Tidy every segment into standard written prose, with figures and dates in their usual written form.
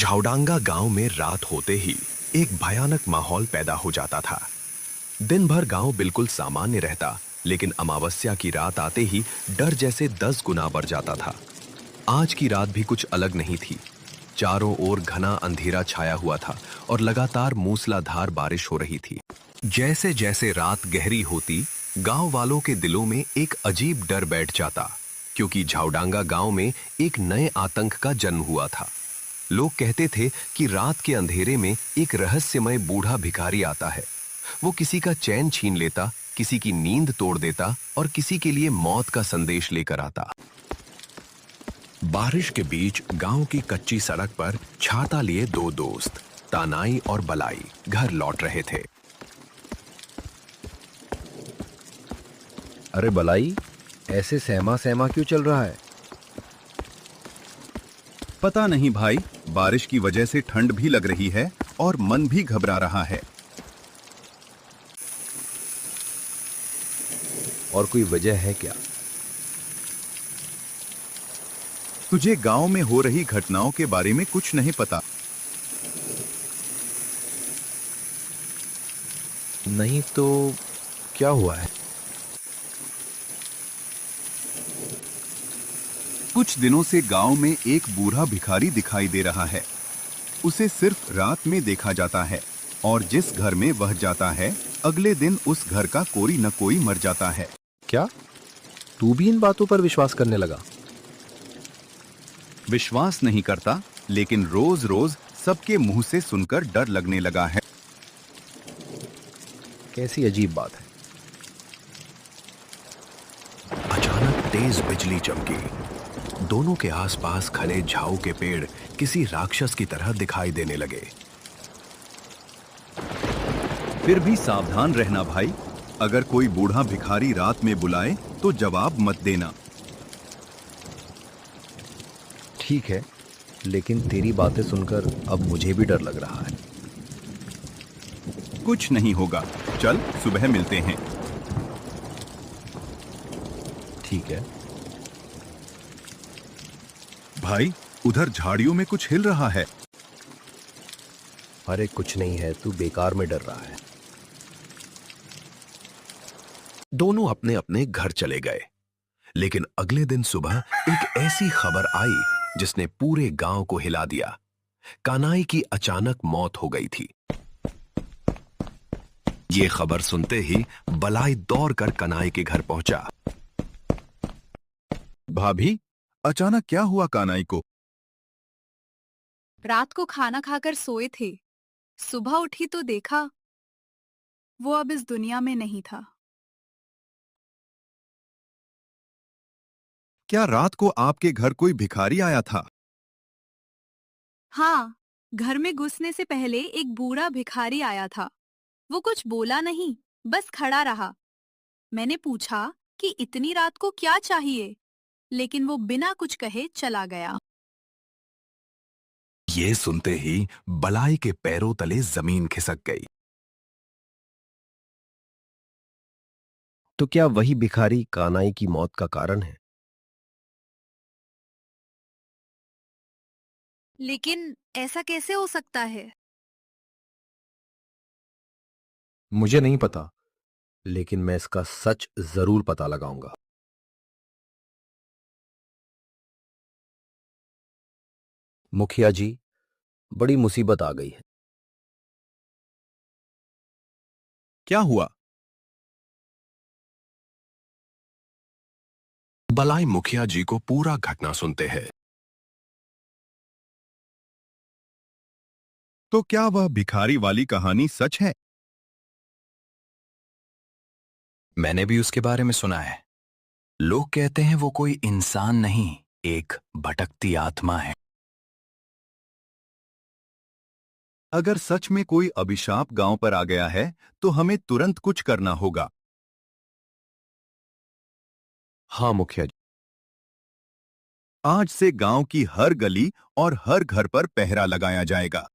झाउडांगा गांव में रात होते ही एक भयानक माहौल पैदा हो जाता था। दिन भर गांव बिल्कुल सामान्य रहता, लेकिन अमावस्या की रात आते ही डर जैसे 10 गुना बढ़ जाता था। आज की रात भी कुछ अलग नहीं थी। चारों ओर घना अंधेरा छाया हुआ था और लगातार मूसलाधार बारिश हो रही थी। जैसे जैसे रात गहरी होती, गांव वालों के दिलों में एक अजीब डर बैठ जाता, क्योंकि झाउडांगा गांव में एक नए आतंक का जन्म हुआ था। लोग कहते थे कि रात के अंधेरे में एक रहस्यमय बूढ़ा भिखारी आता है। वो किसी का चैन छीन लेता, किसी की नींद तोड़ देता और किसी के लिए मौत का संदेश लेकर आता। बारिश के बीच गांव की कच्ची सड़क पर छाता लिए दो दोस्त, तानाई और बलाई, घर लौट रहे थे। अरे बलाई, ऐसे सहमा सहमा क्यों चल रहा है? पता नहीं भाई, बारिश की वजह से ठंड भी लग रही है और मन भी घबरा रहा है। और कोई वजह है क्या? तुझे गांव में हो रही घटनाओं के बारे में कुछ नहीं पता? नहीं तो क्या हुआ है? कुछ दिनों से गांव में एक बूढ़ा भिखारी दिखाई दे रहा है। उसे सिर्फ रात में देखा जाता है और जिस घर में वह जाता है, अगले दिन उस घर का कोई न कोई मर जाता है। क्या तू भी इन बातों पर विश्वास करने लगा? विश्वास नहीं करता, लेकिन रोज रोज सबके मुंह से सुनकर डर लगने लगा है। कैसी अजीब बात है। अचानक तेज बिजली चमकी। दोनों के आसपास खड़े झाऊ के पेड़ किसी राक्षस की तरह दिखाई देने लगे। फिर भी सावधान रहना भाई। अगर कोई बूढ़ा भिखारी रात में बुलाए तो जवाब मत देना। ठीक है, लेकिन तेरी बातें सुनकर अब मुझे भी डर लग रहा है। कुछ नहीं होगा, चल सुबह मिलते हैं। ठीक है। भाई, उधर झाड़ियों में कुछ हिल रहा है। अरे कुछ नहीं है, तू बेकार में डर रहा है। दोनों अपने अपने घर चले गए, लेकिन अगले दिन सुबह एक ऐसी खबर आई जिसने पूरे गांव को हिला दिया। कानाई की अचानक मौत हो गई थी। ये खबर सुनते ही बलाई दौड़कर कनाई के घर पहुंचा। भाभी, अचानक क्या हुआ कानाई को? रात को खाना खाकर सोए थे। सुबह उठी तो देखा वो अब इस दुनिया में नहीं था। क्या रात को आपके घर कोई भिखारी आया था? हाँ, घर में घुसने से पहले एक बूढ़ा भिखारी आया था। वो कुछ बोला नहीं, बस खड़ा रहा। मैंने पूछा कि इतनी रात को क्या चाहिए, लेकिन वो बिना कुछ कहे चला गया। ये सुनते ही बलाई के पैरों तले जमीन खिसक गई। तो क्या वही भिखारी कानाई की मौत का कारण है? लेकिन ऐसा कैसे हो सकता है? मुझे नहीं पता, लेकिन मैं इसका सच जरूर पता लगाऊंगा। मुखिया जी, बड़ी मुसीबत आ गई है। क्या हुआ? बलाई मुखिया जी को पूरा घटना सुनते हैं। तो क्या वह भिखारी वाली कहानी सच है? मैंने भी उसके बारे में सुना है। लोग कहते हैं वो कोई इंसान नहीं, एक भटकती आत्मा है। अगर सच में कोई अभिशाप गांव पर आ गया है, तो हमें तुरंत कुछ करना होगा। हाँ मुखिया जी। आज से गांव की हर गली और हर घर पर पहरा लगाया जाएगा।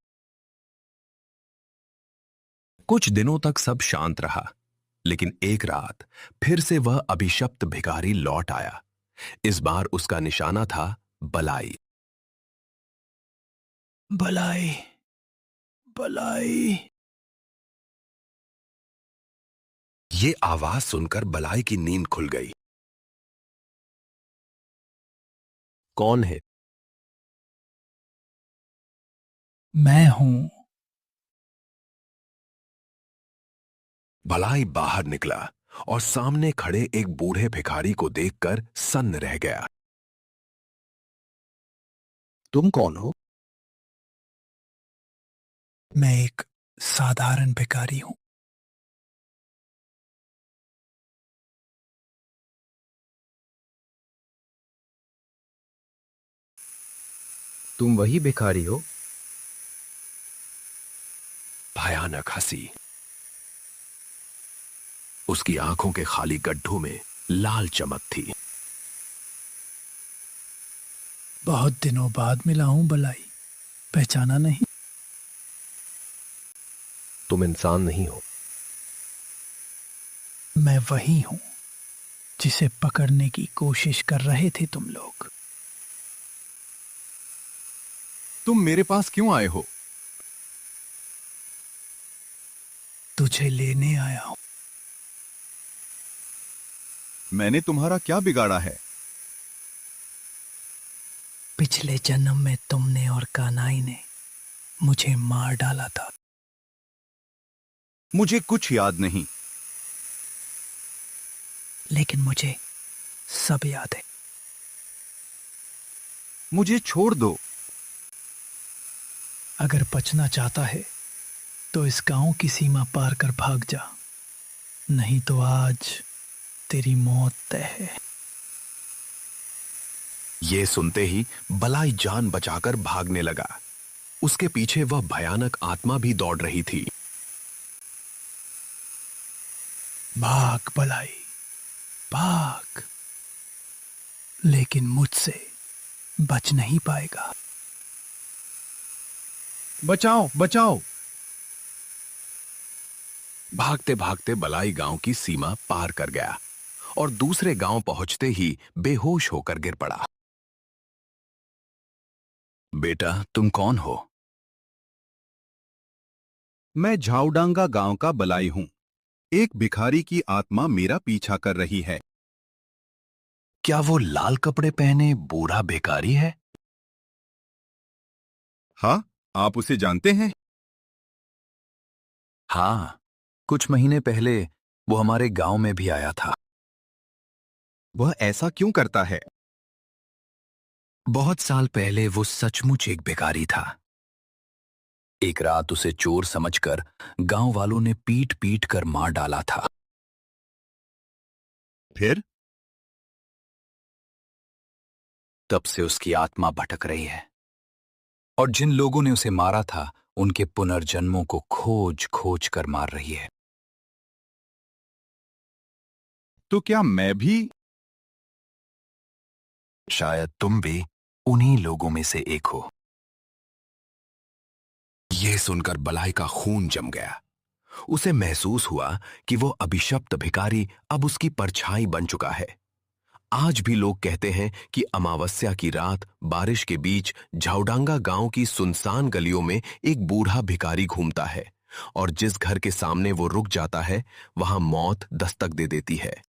कुछ दिनों तक सब शांत रहा, लेकिन एक रात फिर से वह अभिशप्त भिखारी लौट आया। इस बार उसका निशाना था बलाई। भलाई, भलाई। ये आवाज सुनकर बलाई की नींद खुल गई। कौन है? मैं हूं। बलाई बाहर निकला और सामने खड़े एक बूढ़े भिखारी को देखकर सन्न रह गया। तुम कौन हो? मैं एक साधारण भिखारी हूं। तुम वही भिखारी हो? भयानक हंसी। उसकी आंखों के खाली गड्ढों में लाल चमक थी। बहुत दिनों बाद मिला हूं बलाई, पहचाना नहीं? तुम इंसान नहीं हो। मैं वही हूं जिसे पकड़ने की कोशिश कर रहे थे तुम लोग। तुम मेरे पास क्यों आए हो? तुझे लेने आया हूं। मैंने तुम्हारा क्या बिगाड़ा है? पिछले जन्म में तुमने और कानाई ने मुझे मार डाला था। मुझे कुछ याद नहीं। लेकिन मुझे सब याद है। मुझे छोड़ दो। अगर बचना चाहता है तो इस गांव की सीमा पार कर भाग जा, नहीं तो आज तेरी मौत तय है। ये सुनते ही बलाई जान बचाकर भागने लगा। उसके पीछे वह भयानक आत्मा भी दौड़ रही थी। भाग बलाई, भाग, लेकिन मुझसे बच नहीं पाएगा। बचाओ, बचाओ। भागते भागते बलाई गांव की सीमा पार कर गया और दूसरे गांव पहुंचते ही बेहोश होकर गिर पड़ा। बेटा, तुम कौन हो? मैं झाउडांगा गांव का बलाई हूं। एक भिखारी की आत्मा मेरा पीछा कर रही है। क्या वो लाल कपड़े पहने बूढ़ा भिखारी है? हाँ, आप उसे जानते हैं? हाँ, कुछ महीने पहले वो हमारे गांव में भी आया था। वह ऐसा क्यों करता है? बहुत साल पहले वो सचमुच एक भिखारी था। एक रात उसे चोर समझकर गांव वालों ने पीट पीट कर मार डाला था। फिर? तब से उसकी आत्मा भटक रही है और जिन लोगों ने उसे मारा था उनके पुनर्जन्मों को खोज खोज कर मार रही है। तो क्या मैं भी? शायद तुम भी उन्हीं लोगों में से एक हो। यह सुनकर बलाई का खून जम गया। उसे महसूस हुआ कि वो अभिशप्त भिखारी अब उसकी परछाई बन चुका है। आज भी लोग कहते हैं कि अमावस्या की रात बारिश के बीच झाउडांगा गांव की सुनसान गलियों में एक बूढ़ा भिखारी घूमता है और जिस घर के सामने वो रुक जाता है वहां मौत दस्तक दे देती है।